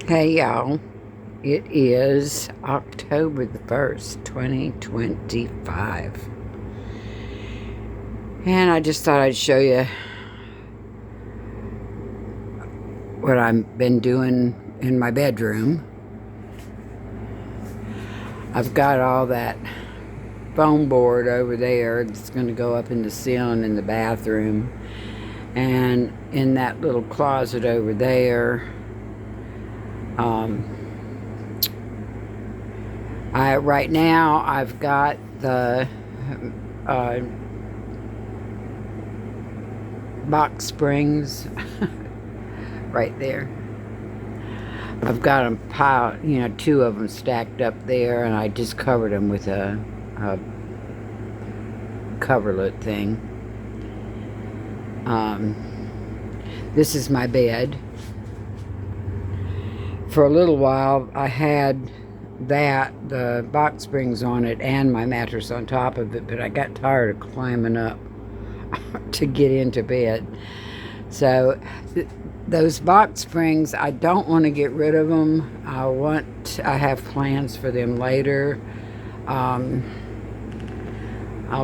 Hey y'all, it is October the 1st, 2025. And I just thought I'd show you what I've been doing in my bedroom. I've got all that foam board over there that's going to go up in the ceiling in the bathroom. And in that little closet over there, right now I've got the box springs right there. I've got them piled, two of them stacked up there, and I just covered them with a coverlet thing. This is my bed. For a little while I had the box springs on it and my mattress on top of it, but I got tired of climbing up to get into bed. So those box springs, I don't want to get rid of them. I have plans for them later. I'll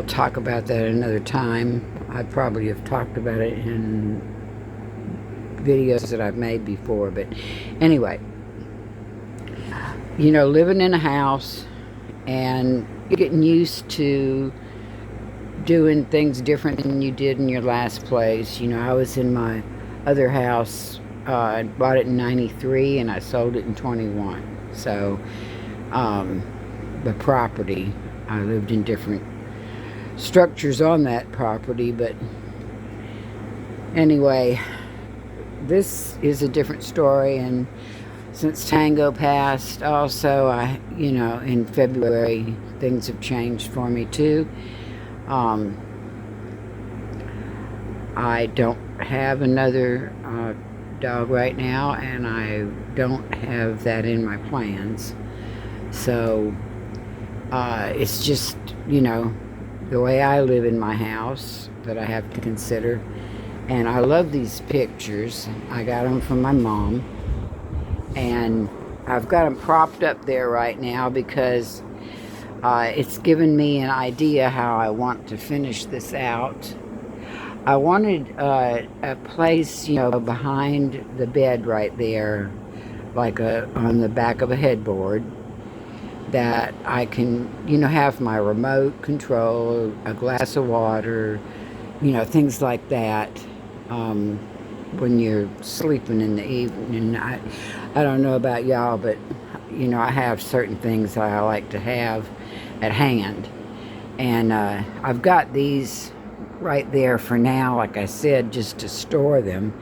talk about that another time. I probably have talked about it in videos that I've made before, but anyway, living in a house and getting used to doing things different than you did in your last place. I was in my other house. I bought it in 93 and I sold it in 21. So the property, I lived in different structures on that property, but anyway, this is a different story. And since Tango passed, also, in February, things have changed for me too. I don't have another dog right now, and I don't have that in my plans. So it's just, the way I live in my house that I have to consider. And I love these pictures. I got them from my mom. And I've got them propped up there right now because it's given me an idea how I want to finish this out. I wanted a place, behind the bed right there, like on the back of a headboard, that I can, have my remote control, a glass of water, things like that. When you're sleeping in the evening. I don't know about y'all, but I have certain things that I like to have at hand, and I've got these right there for now, like I said, just to store them.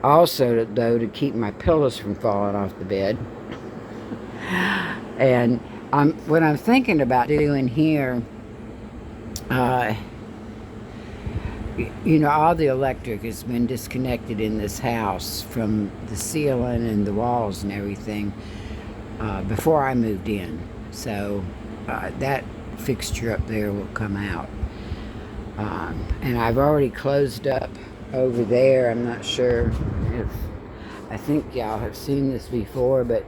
Also, though, to keep my pillows from falling off the bed. And what I'm thinking about doing here, all the electric has been disconnected in this house from the ceiling and the walls and everything before I moved in. So that fixture up there will come out. And I've already closed up over there. I'm not sure if, I think y'all have seen this before, but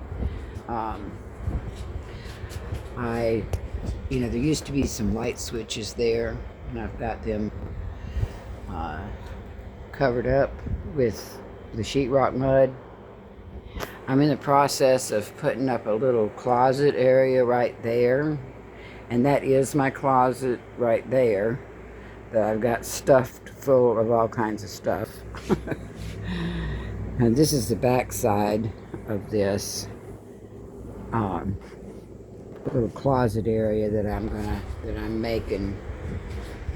there used to be some light switches there, and I've got them covered up with the sheetrock mud. I'm in the process of putting up a little closet area right there, and that is my closet right there that I've got stuffed full of all kinds of stuff. And this is the back side of this little closet area that I'm making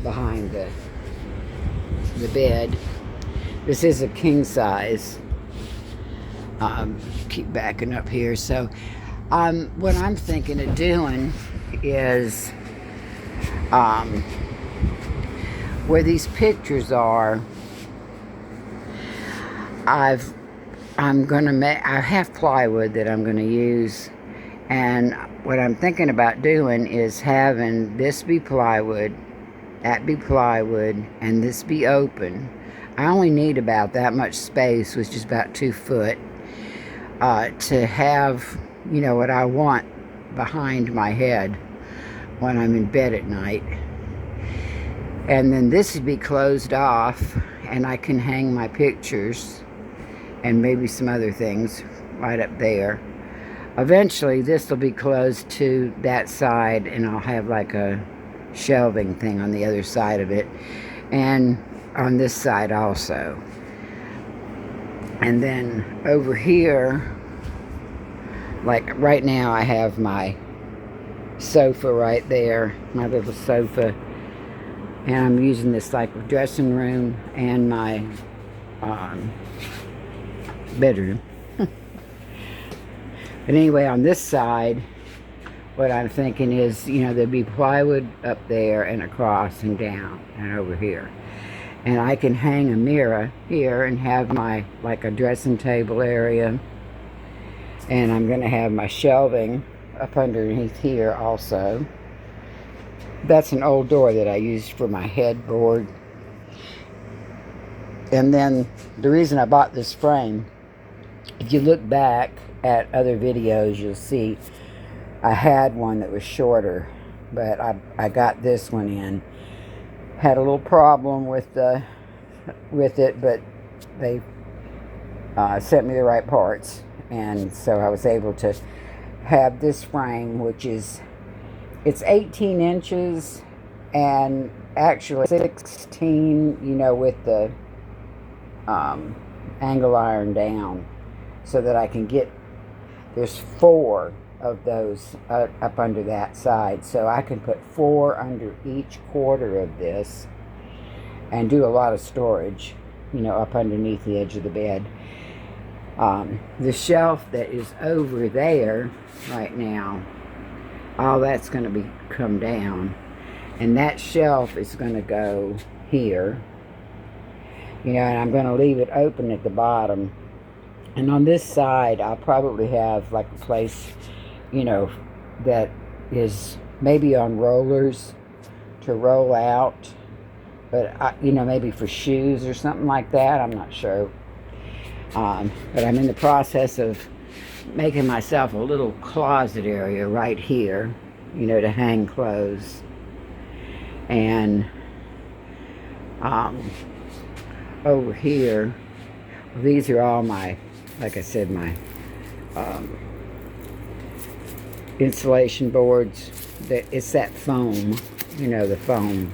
behind the bed. This is a king size. Keep backing up here. So what I'm thinking of doing is where these pictures are, I have plywood that I'm gonna use, and what I'm thinking about doing is having this be plywood, that be plywood, and this be open. I only need about that much space, which is about 2 foot. to have, you know, what I want behind my head when I'm in bed at night. And then this would be closed off, and I can hang my pictures and maybe some other things right up there. Eventually this will be closed to that side, and I'll have like a shelving thing on the other side of it, and on this side also. And then over here, like right now, I have my sofa right there, my little sofa, and I'm using this like dressing room and my bedroom. But anyway, on this side, what I'm thinking is, you know, there'd be plywood up there and across and down and over here. And I can hang a mirror here and have my, like a dressing table area. And I'm going to have my shelving up underneath here also. That's an old door that I used for my headboard. And then the reason I bought this frame, if you look back at other videos, you'll see I had one that was shorter, but I got this one in. Had a little problem with it, but they sent me the right parts, and so I was able to have this frame, which is, it's 18 inches and actually 16, you know, with the angle iron down, so that I can get, there's 4 of those up under that side, so I can put 4 under each quarter of this and do a lot of storage, you know, up underneath the edge of the bed. The shelf that is over there right now, all that's going to come down, and that shelf is going to go here, you know, and I'm going to leave it open at the bottom. And on this side, I'll probably have like a place, you know, that is maybe on rollers to roll out, but you know, maybe for shoes or something like that. I'm not sure. But I'm in the process of making myself a little closet area right here, you know, to hang clothes. And over here, these are all my, like I said, my insulation boards. It's that foam, you know, the foam.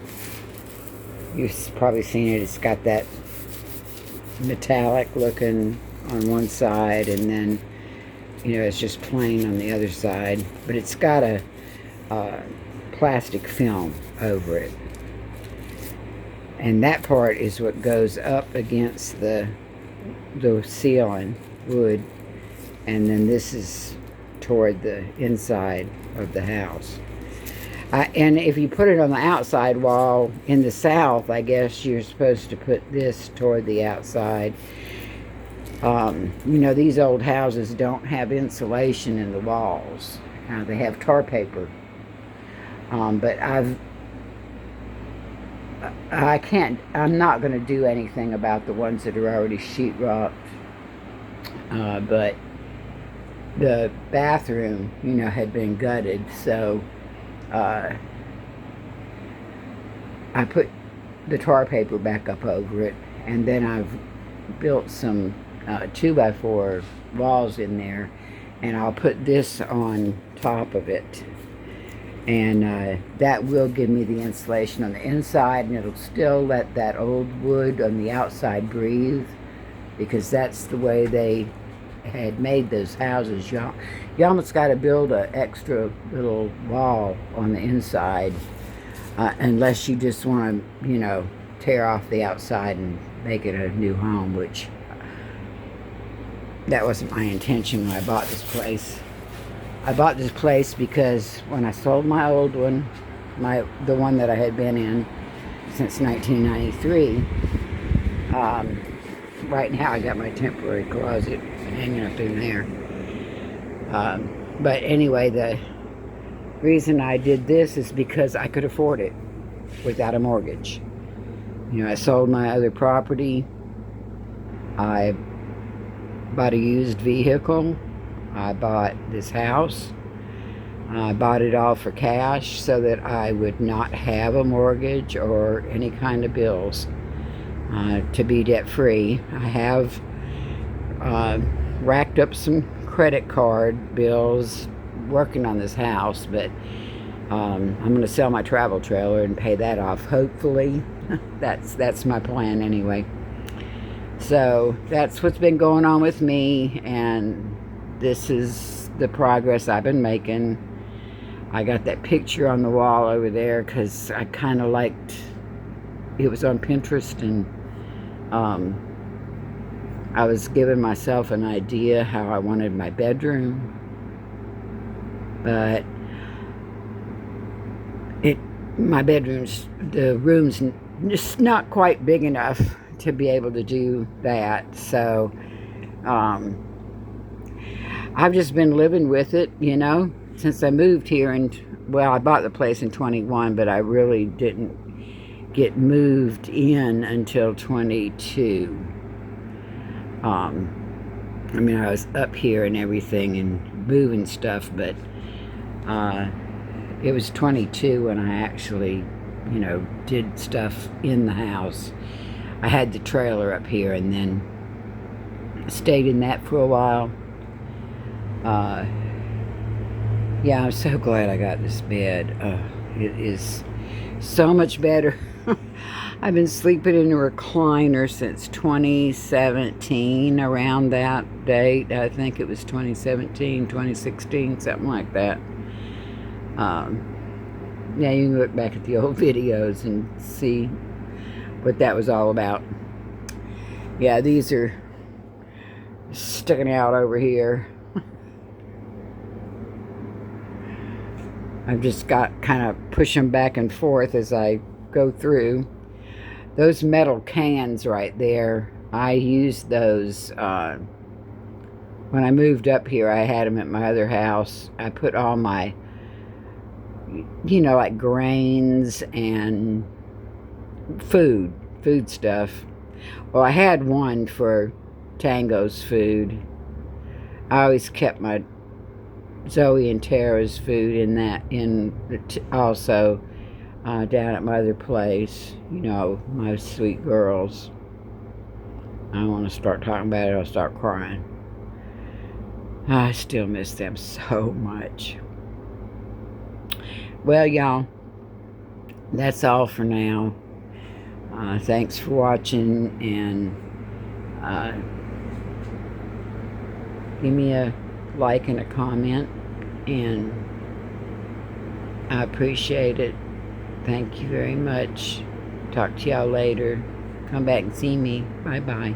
You've probably seen it. It's got that metallic looking on one side, and then, you know, it's just plain on the other side. But it's got a plastic film over it. And that part is what goes up against the ceiling, wood, and then this is toward the inside of the house. And if you put it on the outside wall in the south, I guess you're supposed to put this toward the outside. You know, these old houses don't have insulation in the walls. They have tar paper. But I'm not going to do anything about the ones that are already sheetrocked. But the bathroom, you know, had been gutted, so I put the tar paper back up over it, and then I've built some 2x4 walls in there, and I'll put this on top of it, and that will give me the insulation on the inside, and it'll still let that old wood on the outside breathe, because that's the way they had made those houses. You almost got to build an extra little wall on the inside, unless you just want to, you know, tear off the outside and make it a new home, which that wasn't my intention when I bought this place. I bought this place because when I sold my old one, the one that I had been in since 1993, right now I got my temporary closet hanging up in there. But anyway, the reason I did this is because I could afford it without a mortgage. You know, I sold my other property. I bought a used vehicle. I bought this house. I bought it all for cash so that I would not have a mortgage or any kind of bills, to be debt free. I have racked up some credit card bills working on this house, but I'm going to sell my travel trailer and pay that off, hopefully. That's my plan anyway. So that's what's been going on with me, and this is the progress I've been making. I got that picture on the wall over there because I kind of liked it. Was on Pinterest, and I was giving myself an idea how I wanted my bedroom, but the room's just not quite big enough to be able to do that. So I've just been living with it, since I moved here. And well, I bought the place in 21, but I really didn't get moved in until 22. I was up here and everything and moving stuff, but it was 22 when I actually, did stuff in the house. I had the trailer up here and then stayed in that for a while. Yeah, I'm so glad I got this bed. It is so much better. I've been sleeping in a recliner since 2017, around that date. I think it was 2017, 2016, something like that. Yeah, you can look back at the old videos and see what that was all about. Yeah, these are sticking out over here. I've just got kind of push them back and forth as I go through. Those metal cans right there, I used those when I moved up here. I had them at my other house. I put all my, like grains and food stuff. Well, I had one for Tango's food. I always kept my Zoe and Tara's food also down at my other place. My sweet girls. I don't want to start talking about it, I'll start crying. I still miss them so much. Well, y'all, that's all for now. Thanks for watching, and give me a like and a comment, and I appreciate it. Thank you very much. Talk to y'all later. Come back and see me. Bye-bye.